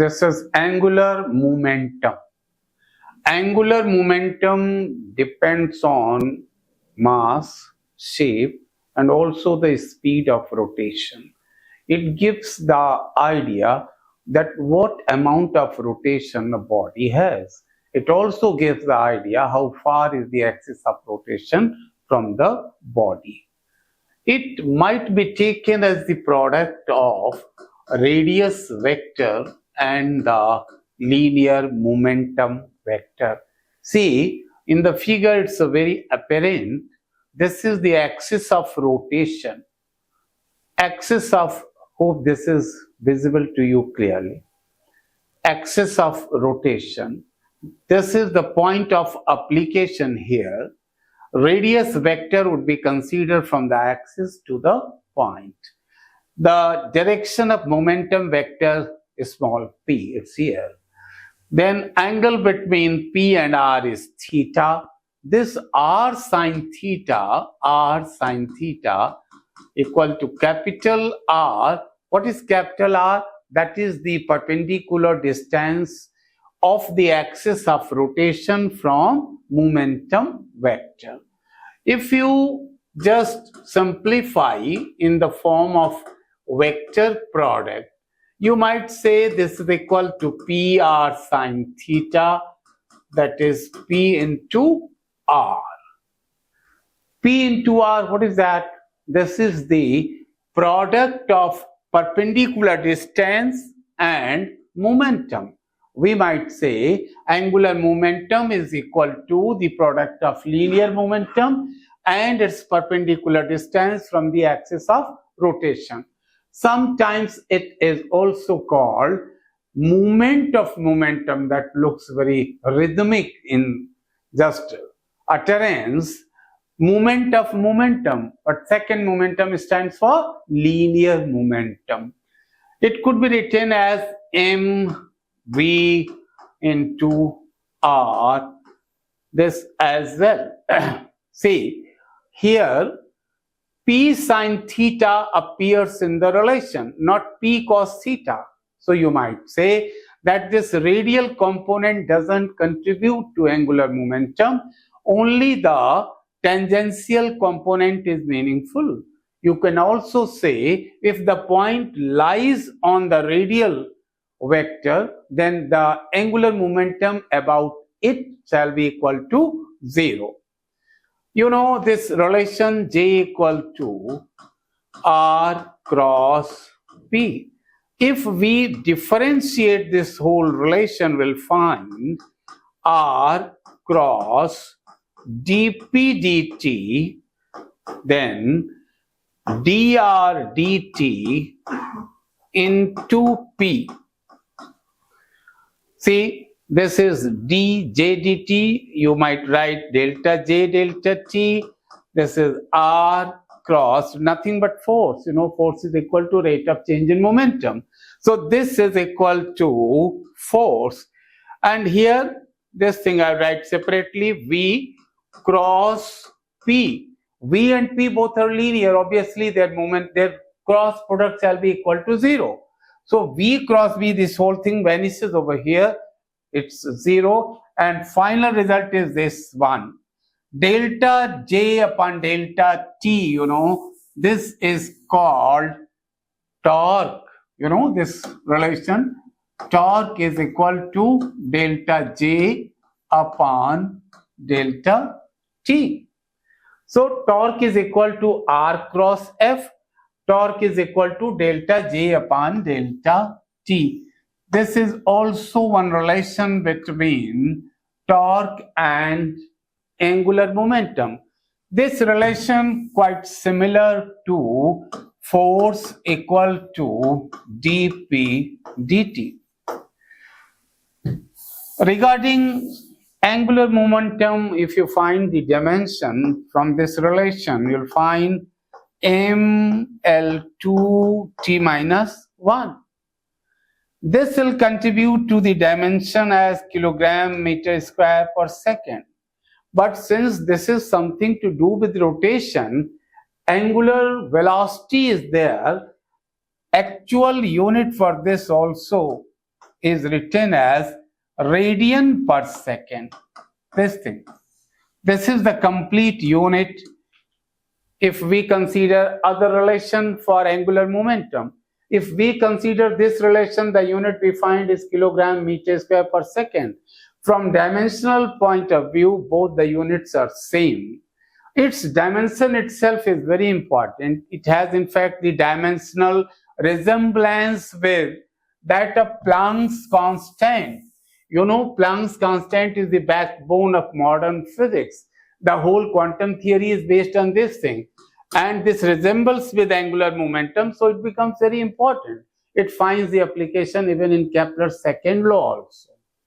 this is angular momentum. Angular momentum depends on mass, shape, and also the speed of rotation. It gives the idea that what amount of rotation a body has. It also gives the idea how far is the axis of rotation from the body. It might be taken as the product of radius vector and the linear momentum vector. See, in the figure it's very apparent. This is the axis of rotation. Axis of, hope this is visible to you clearly. Axis of rotation. This is the point of application here. Radius vector would be considered from the axis to the point. The direction of momentum vector is small p, it's here. Then angle between P and R is theta. This R sine theta equal to capital R. What is capital R? That is the perpendicular distance of the axis of rotation from momentum vector. If you just simplify in the form of vector product, you might say this is equal to PR sine theta, that is P into R. P into R, what is that? This is the product of perpendicular distance and momentum. We might say angular momentum is equal to the product of linear momentum and its perpendicular distance from the axis of rotation. Sometimes it is also called moment of momentum. That looks very rhythmic in just utterance. Moment of momentum, but second momentum stands for linear momentum. It could be written as mv into r, this as well. See, here P sine theta appears in the relation, not P cos theta. So you might say that this radial component doesn't contribute to angular momentum, only the tangential component is meaningful. You can also say if the point lies on the radial vector, then the angular momentum about it shall be equal to 0. You know this relation J equal to R cross P. If we differentiate this whole relation, we'll find R cross dp dt, then dr dt into P. See, this is dj dt. You might write delta j delta t. This is R cross nothing but force. You know, force is equal to rate of change in momentum. So this is equal to force. And here, this thing I write separately, V cross P. V and P both are linear. Obviously, their cross product shall be equal to 0. So V cross V, this whole thing vanishes over here. It's 0. And final result is this one. Delta J upon delta T, you know, this is called torque. You know, this relation, torque is equal to delta J upon delta T. So torque is equal to R cross F. Torque is equal to delta J upon delta T. This is also one relation between torque and angular momentum. This relation quite similar to force equal to dp dt. Regarding angular momentum, if you find the dimension from this relation, you'll find ml2 t minus 1. This will contribute to the dimension as kilogram meter square per second. But since this is something to do with rotation, angular velocity is there. Actual unit for this also is written as radian per second. This thing. This is the complete unit if we consider other relation for angular momentum. If we consider this relation, the unit we find is kilogram meter square per second. From dimensional point of view, both the units are same. Its dimension itself is very important. It has in fact the dimensional resemblance with that of Planck's constant. You know, Planck's constant is the backbone of modern physics. The whole quantum theory is based on this thing. And this resembles with angular momentum, so it becomes very important. It finds the application even in Kepler's second law also.